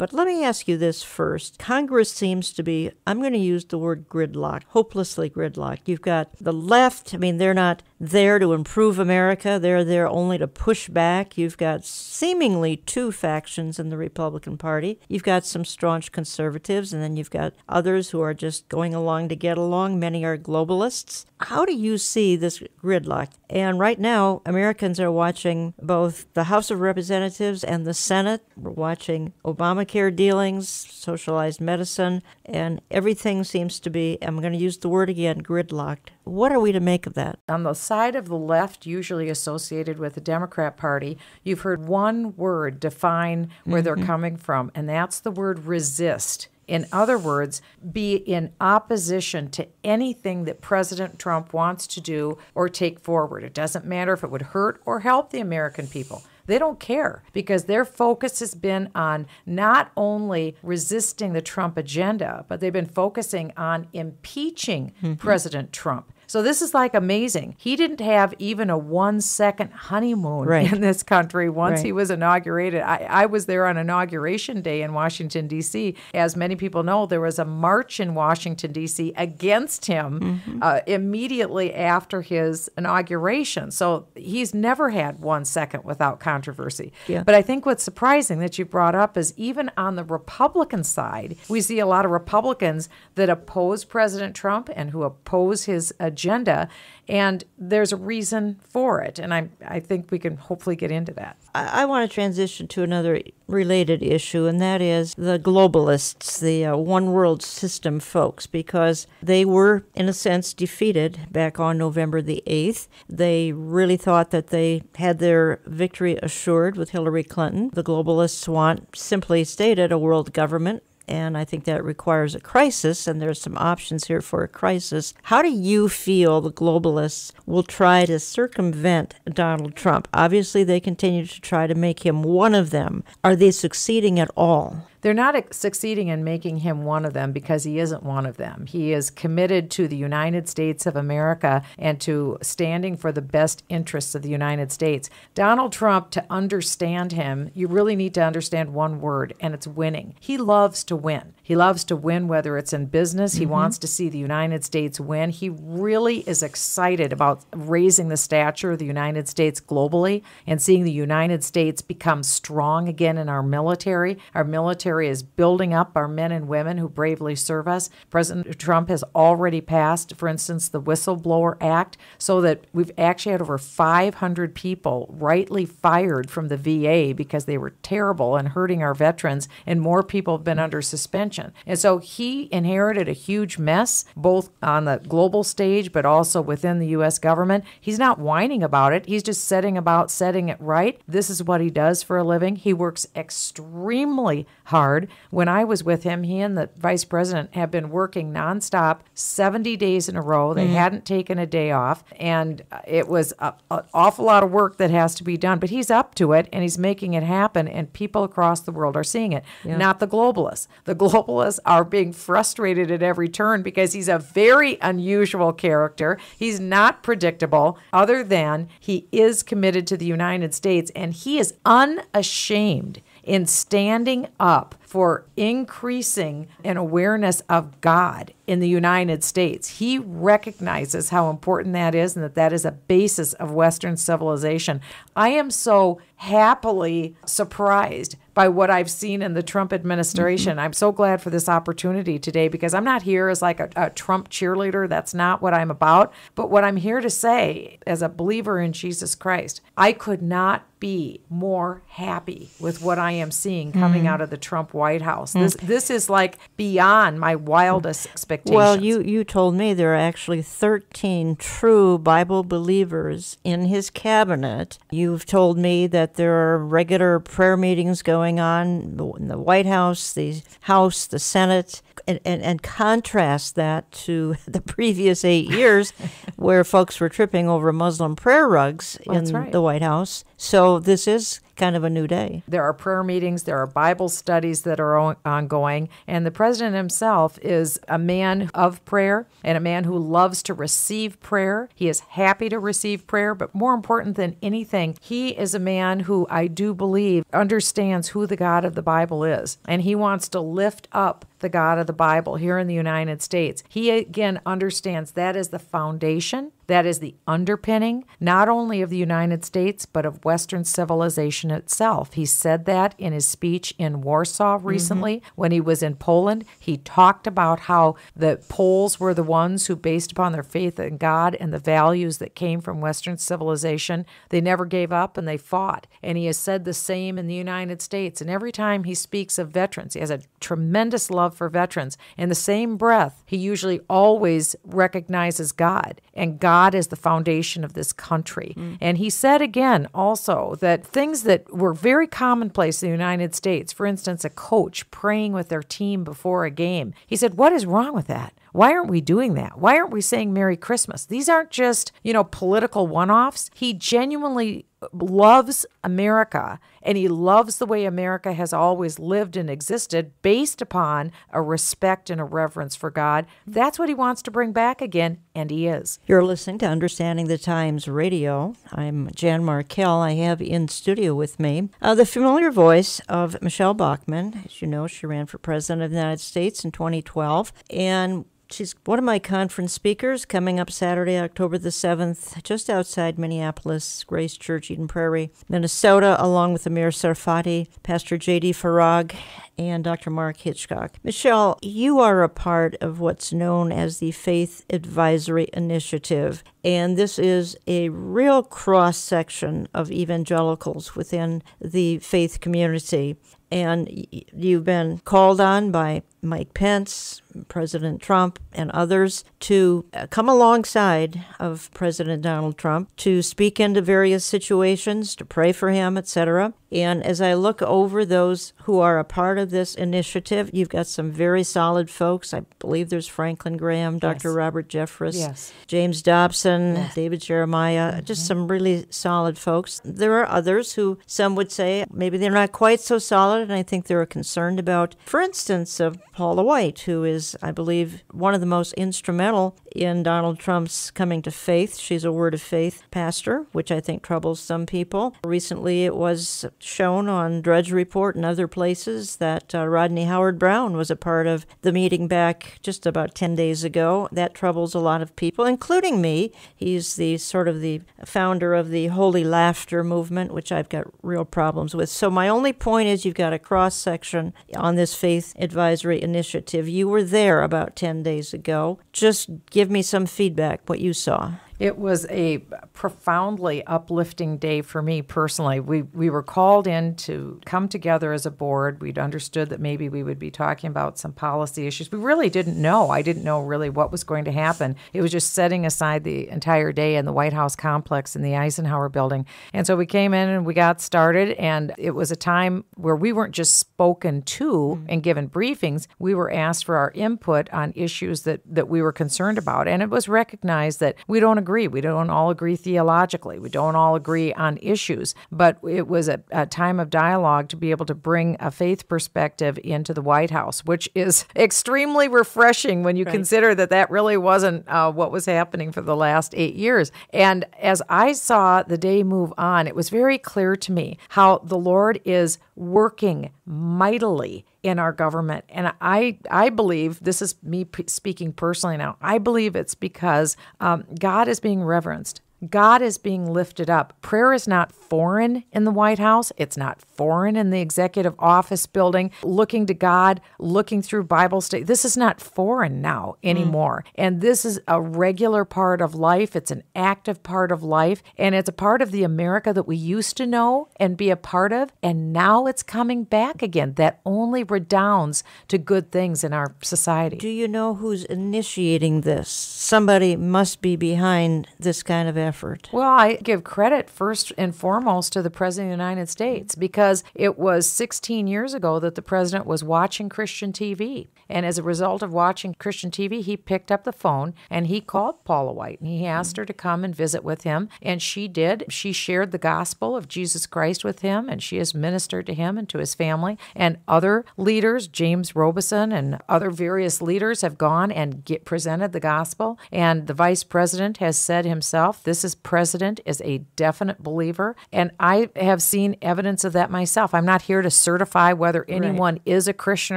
But let me ask you this first. Congress seems to be, I'm going to use the word gridlock, hopelessly gridlocked. You've got the left. I mean, they're not there to improve America. They're there only to push back. You've got seemingly two factions in the Republican Party. You've got some staunch conservatives, and then you've got others who are just going along to get along. Many are globalists. How do you see this gridlock? And right now, Americans are watching both the House of Representatives and the Senate. We're watching Obamacare dealings, socialized medicine, and everything seems to be, I'm going to use the word again, gridlocked. What are we to make of that? On the side of the left, usually associated with the Democrat Party, you've heard one word define where they're coming from, and that's the word resist. In other words, be in opposition to anything that President Trump wants to do or take forward. It doesn't matter if it would hurt or help the American people. They don't care because their focus has been on not only resisting the Trump agenda, but they've been focusing on impeaching President Trump. So this is like amazing. He didn't have even a 1-second honeymoon in this country once he was inaugurated. I was there on Inauguration Day in Washington, D.C. As many people know, there was a march in Washington, D.C. against him immediately after his inauguration. So he's never had 1 second without controversy. Yeah. But I think what's surprising that you brought up is even on the Republican side, we see a lot of Republicans that oppose President Trump and who oppose his agenda, and there's a reason for it, and I think we can hopefully get into that. I want to transition to another related issue, and that is the globalists, the one world system folks, because they were, in a sense, defeated back on November the 8th. They really thought that they had their victory assured with Hillary Clinton. The globalists want, simply stated, a world government. And I think that requires a crisis, and there's some options here for a crisis. How do you feel the globalists will try to circumvent Donald Trump? Obviously, they continue to try to make him one of them. Are they succeeding at all? They're not succeeding in making him one of them because he isn't one of them. He is committed to the United States of America and to standing for the best interests of the United States. Donald Trump, to understand him, you really need to understand one word, and it's winning. He loves to win. He loves to win, whether it's in business. He wants to see the United States win. He really is excited about raising the stature of the United States globally and seeing the United States become strong again in our military. Our military is building up our men and women who bravely serve us. President Trump has already passed, for instance, the Whistleblower Act, so that we've actually had over 500 people rightly fired from the VA because they were terrible and hurting our veterans, and more people have been under suspension. And so he inherited a huge mess, both on the global stage, but also within the U.S. government. He's not whining about it. He's just setting about setting it right. This is what he does for a living. He works extremely hard. When I was with him, he and the vice president have been working nonstop 70 days in a row. They hadn't taken a day off, and it was an awful lot of work that has to be done. But he's up to it, and he's making it happen, and people across the world are seeing it, not the globalists. The globalists are being frustrated at every turn because he's a very unusual character. He's not predictable, other than he is committed to the United States, and he is unashamed in standing up for increasing an awareness of God in the United States. He recognizes how important that is and that that is a basis of Western civilization. I am so happily surprised by what I've seen in the Trump administration. I'm so glad for this opportunity today because I'm not here as like a Trump cheerleader. That's not what I'm about. But what I'm here to say as a believer in Jesus Christ, I could not be more happy with what I am seeing coming out of the Trump White House. This is like beyond my wildest expectations. Well, you told me there are actually 13 true Bible believers in his cabinet. You've told me that there are regular prayer meetings going on in the White House, the Senate, and contrast that to the previous 8 years where folks were tripping over Muslim prayer rugs in the White House. So this is kind of a new day. There are prayer meetings, there are Bible studies that are ongoing, and the president himself is a man of prayer and a man who loves to receive prayer. He is happy to receive prayer, but more important than anything, he is a man who I do believe understands who the God of the Bible is, and he wants to lift up the God of the Bible here in the United States. He again understands that is the foundation, that is the underpinning, not only of the United States, but of Western civilization itself. He said that in his speech in Warsaw recently. When he was in Poland, he talked about how the Poles were the ones who, based upon their faith in God and the values that came from Western civilization, they never gave up and they fought. And he has said the same in the United States. And every time he speaks of veterans, he has a tremendous love for veterans. In the same breath, he usually always recognizes God, and God is the foundation of this country. And he said again also that things that were very commonplace in the United States, for instance, a coach praying with their team before a game, he said, what is wrong with that? Why aren't we doing that? Why aren't we saying Merry Christmas? These aren't just, political one-offs. He genuinely loves America, and he loves the way America has always lived and existed based upon a respect and a reverence for God. That's what he wants to bring back again, and he is. You're listening to Understanding the Times Radio. I'm Jan Markell. I have in studio with me the familiar voice of Michelle Bachmann. As you know, she ran for president of the United States in 2012, and she's one of my conference speakers coming up Saturday, October the 7th, just outside Minneapolis, Grace Church, Eden Prairie, Minnesota, along with Amir Sarfati, Pastor J.D. Farag, and Dr. Mark Hitchcock. Michelle, you are a part of what's known as the Faith Advisory Initiative, and this is a real cross-section of evangelicals within the faith community. And you've been called on by Mike Pence, President Trump, and others to come alongside of President Donald Trump to speak into various situations, to pray for him, etc. And as I look over those who are a part of this initiative, you've got some very solid folks. I believe there's Franklin Graham, Dr. Robert Jeffress, James Dobson, David Jeremiah, just some really solid folks. There are others who some would say maybe they're not quite so solid, and I think they're concerned about, for instance, Paula White, who is, I believe, one of the most instrumental in Donald Trump's coming to faith. She's a Word of Faith pastor, which I think troubles some people. Recently, it was shown on Drudge Report and other places that Rodney Howard-Browne was a part of the meeting back just about 10 days ago. That troubles a lot of people, including me. He's the sort of the founder of the Holy Laughter movement, which I've got real problems with. So my only point is you've got a cross-section on this Faith Advisory Initiative. You were there about 10 days ago. Just give me some feedback, what you saw. It was a profoundly uplifting day for me personally. We were called in to come together as a board. We'd understood that maybe we would be talking about some policy issues. We really didn't know. I didn't know really what was going to happen. It was just setting aside the entire day in the White House complex in the Eisenhower building. And so we came in and we got started, and it was a time where we weren't just spoken to and given briefings. We were asked for our input on issues that we were concerned about. And it was recognized that we don't agree. We don't all agree theologically. We don't all agree on issues. But it was a time of dialogue to be able to bring a faith perspective into the White House, which is extremely refreshing when you consider that really wasn't what was happening for the last 8 years. And as I saw the day move on, it was very clear to me how the Lord is working mightily in our government. And I believe, this is me speaking personally now, I believe it's because God is being reverenced. God is being lifted up. Prayer is not foreign in the White House. It's not foreign in the executive office building. Looking to God, looking through Bible study. This is not foreign now anymore. And this is a regular part of life. It's an active part of life. And it's a part of the America that we used to know and be a part of. And now it's coming back again. That only redounds to good things in our society. Do you know who's initiating this? Somebody must be behind this kind of effort. effort. Well, I give credit first and foremost to the President of the United States, because it was 16 years ago that the President was watching Christian TV. And as a result of watching Christian TV, he picked up the phone and he called Paula White and he asked her to come and visit with him. And she did. She shared the gospel of Jesus Christ with him, and she has ministered to him and to his family. And other leaders, James Robeson and other various leaders, have gone and presented the gospel. And the Vice President has said himself, President is a definite believer. And I have seen evidence of that myself. I'm not here to certify whether anyone is a Christian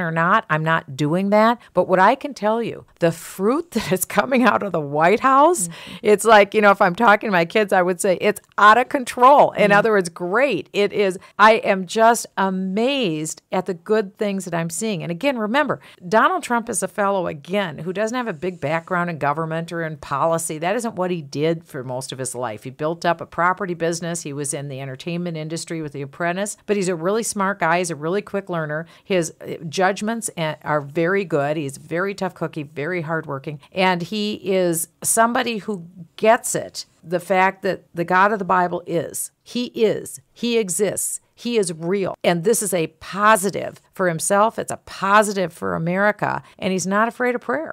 or not. I'm not doing that. But what I can tell you, the fruit that is coming out of the White House, it's like, if I'm talking to my kids, I would say it's out of control. In other words, great. It is. I am just amazed at the good things that I'm seeing. And again, remember, Donald Trump is a fellow, again, who doesn't have a big background in government or in policy. That isn't what he did for most of his life. He built up a property business. He was in the entertainment industry with The Apprentice, but he's a really smart guy. He's a really quick learner. His judgments are very good. He's a very tough cookie, very hardworking, and he is somebody who gets it. The fact that the God of the Bible is, he exists, he is real. And this is a positive for himself. It's a positive for America. And he's not afraid of prayer.